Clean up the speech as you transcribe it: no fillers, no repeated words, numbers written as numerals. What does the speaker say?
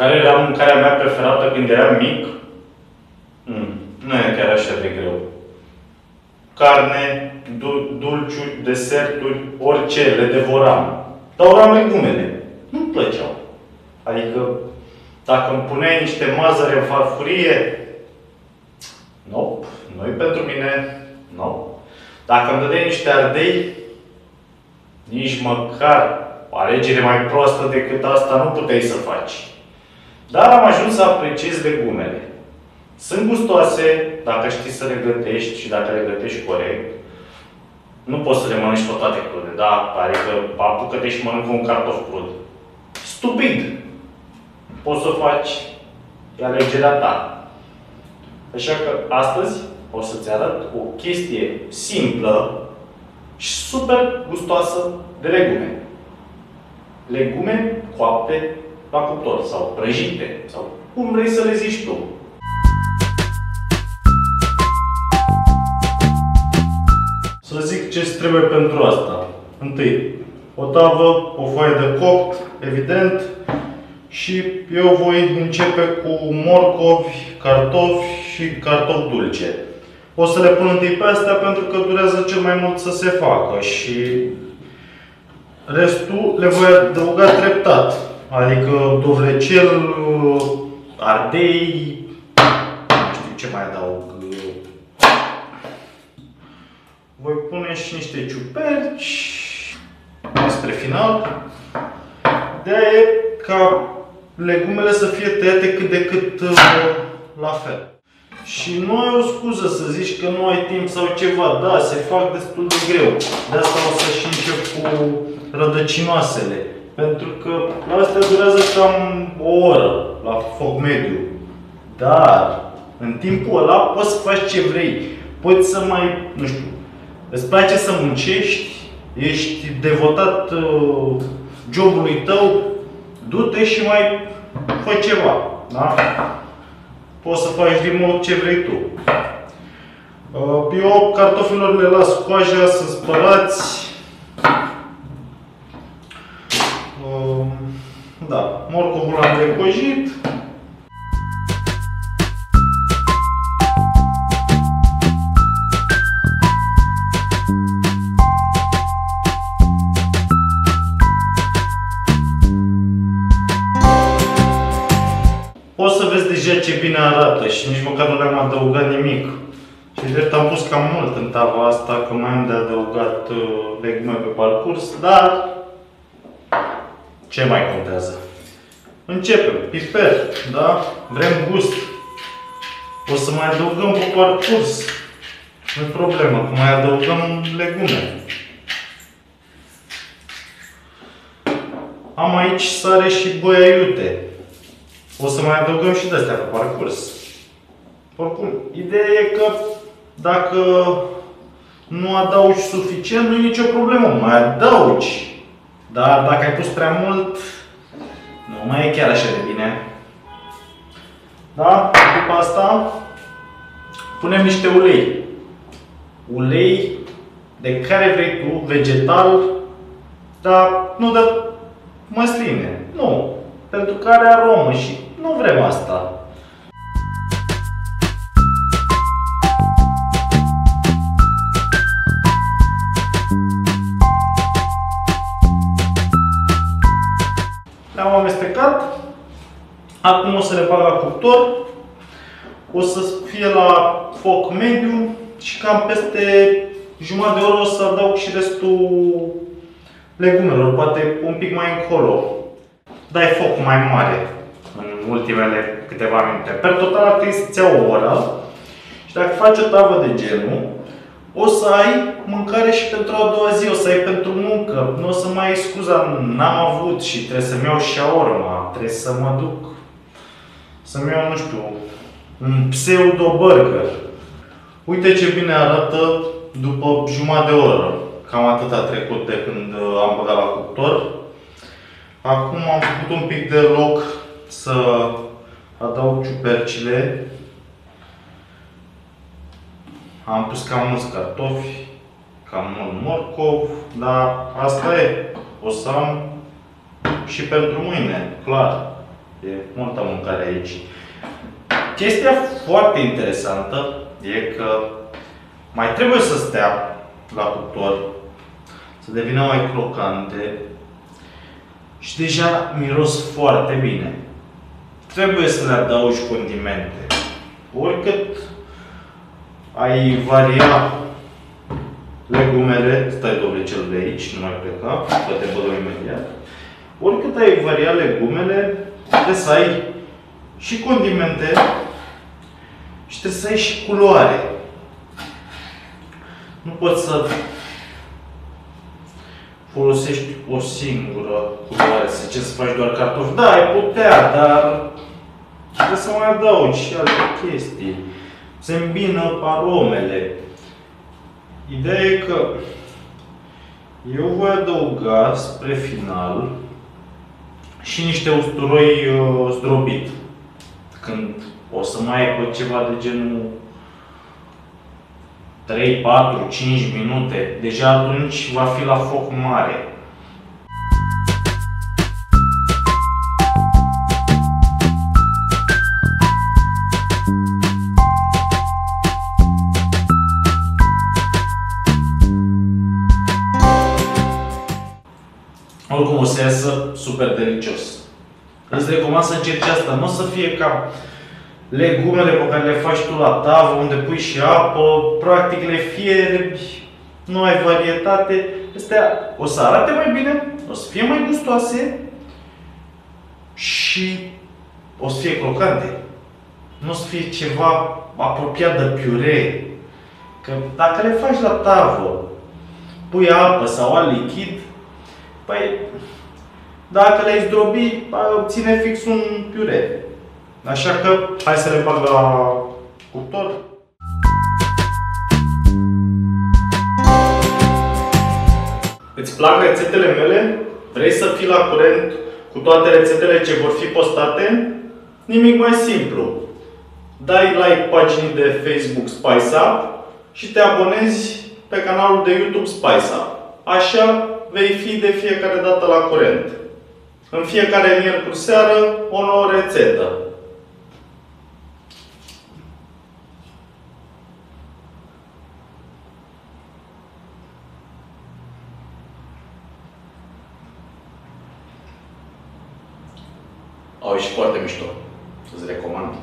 Care era mâncarea mea preferată când eram mic? Nu e chiar așa de greu. Carne, dulciuri, deserturi, orice, le devoram. Dar uram legumele. Nu-mi plăceau. Adică, dacă îmi puneai niște mazăre în farfurie, nope, nu-i pentru mine, nope. Dacă îmi dădeai niște ardei, nici măcar o alegere mai proastă decât asta nu puteai să faci. Dar am ajuns să apreciez legumele. Sunt gustoase dacă știi să le gătești și dacă le gătești corect. Nu poți să le mănânci pe toate crude, da? Adică apucă-te și mănâncă un cartof crud. Stupid! Poți să o faci, e alegerea ta. Așa că astăzi o să-ți arăt o chestie simplă și super gustoasă de legume. Legume coapte la cuptor sau prăjite, sau cum vrei să le zici tu. Să zic ce-ți trebuie pentru asta. Întâi, o tavă, o foaie de copt, evident, și eu voi începe cu morcovi, cartofi și cartofi dulce. O să le pun întâi pe astea pentru că durează cel mai mult să se facă și restul le voi adăuga treptat. Adică dovlecel, ardei, nu știu ce mai adaug. Voi pune și niște ciuperci spre final. De-aia e ca legumele să fie tăiate cât de cât la fel. Și nu ai o scuză să zici că nu ai timp sau ceva. Da, se fac destul de greu. De asta o să și încep cu rădăcinoasele. Pentru că astea durează cam o oră la foc mediu. Dar în timpul ăla poți să faci ce vrei. Poți să mai, nu știu, îți place să muncești, ești devotat jobului tău, du-te și mai fă ceva. Da? Poți să faci din mod ce vrei tu. Eu cartofilor le las coaja să spălați. Da, morcovul l-am recojit. Poți să vezi deja ce bine arată și nici măcar nu le-am adăugat nimic. Și drept am pus cam mult în tava asta, că mai am de adăugat legume pe parcurs, dar ce mai contează? Începem. Piper, da? Vrem gust. O să mai adăugăm pe parcurs. Nu e problemă, că mai adăugăm legume. Am aici sare și băia iute. O să mai adăugăm și de-astea pe parcurs. Oricum, ideea e că dacă nu adaugi suficient, nu e nicio problemă. Mai adaugi. Dar dacă ai pus prea mult, nu mai e chiar așa de bine. Da? După asta, punem niște ulei. Ulei de care vrei tu, vegetal, dar nu de măsline. Nu. Pentru că are aromă și nu vrem asta. Le-am amestecat. Acum o să le bag la cuptor. O să fie la foc mediu și cam peste jumătate de oră o să adaug și restul legumelor, poate un pic mai încolo. Dai foc mai mare în ultimele câteva minute. Per total ar trebui să-ți ia o oră. Și dacă faci o tavă de genul, o să ai mâncare și pentru a doua zi, o să ai pentru muncă. Nu o să mai ai scuza, n-am avut și trebuie să-mi iau shawarma, trebuie să mă duc să-mi iau, nu știu, un pseudo-burger. Uite ce bine arată după jumătate de oră. Cam atât a trecut de când am băgat la cuptor. Acum am făcut un pic de loc să adaug ciupercile. Am pus cam mulți cartofi, cam mult morcov, dar asta e. O să am și pentru mâine, clar. E multă mâncare aici. Chestia foarte interesantă e că mai trebuie să stea la cuptor, să devină mai crocante și deja miros foarte bine. Trebuie să le adaugi condimente. Oricât ai varia legumele, stai Dovricel de aici, nu mai pleca, că te văd imediat. Oricât ai varia legumele, trebuie să ai și condimente și trebuie să ai și culoare. Nu poți să folosești o singură culoare, să zice să faci doar cartofi. Da, ai putea, dar trebuie să mai adaugi și alte chestii. Se îmbină aromele. Ideea e că eu voi adăuga spre final și niște usturoi zdrobit. Când o să mai aibă ceva de genul 3, 4, 5 minute, deja atunci va fi la foc mare. Oricum o să iasă super delicios. Îți recomand să încerci asta, nu o să fie ca legumele pe care le faci tu la tavă, unde pui și apă, practic le fierbi, nu ai varietate. Astea o să arate mai bine, o să fie mai gustoase și o să fie crocante. Nu o să fie ceva apropiat de piure. Că dacă le faci la tavă, pui apă sau alt lichid, păi, dacă le-ai zdrobi, obține fix un piure. Așa că, hai să le bag la cuptor. Îți plac rețetele mele? Vrei să fii la curent cu toate rețetele ce vor fi postate? Nimic mai simplu. Dai like paginii de Facebook Spice Up și te abonezi pe canalul de YouTube Spice Up. Așa vei fi de fiecare dată la curent. În fiecare miercuri seară, o nouă rețetă. Au ieșit foarte mișto. Să-ți recomand.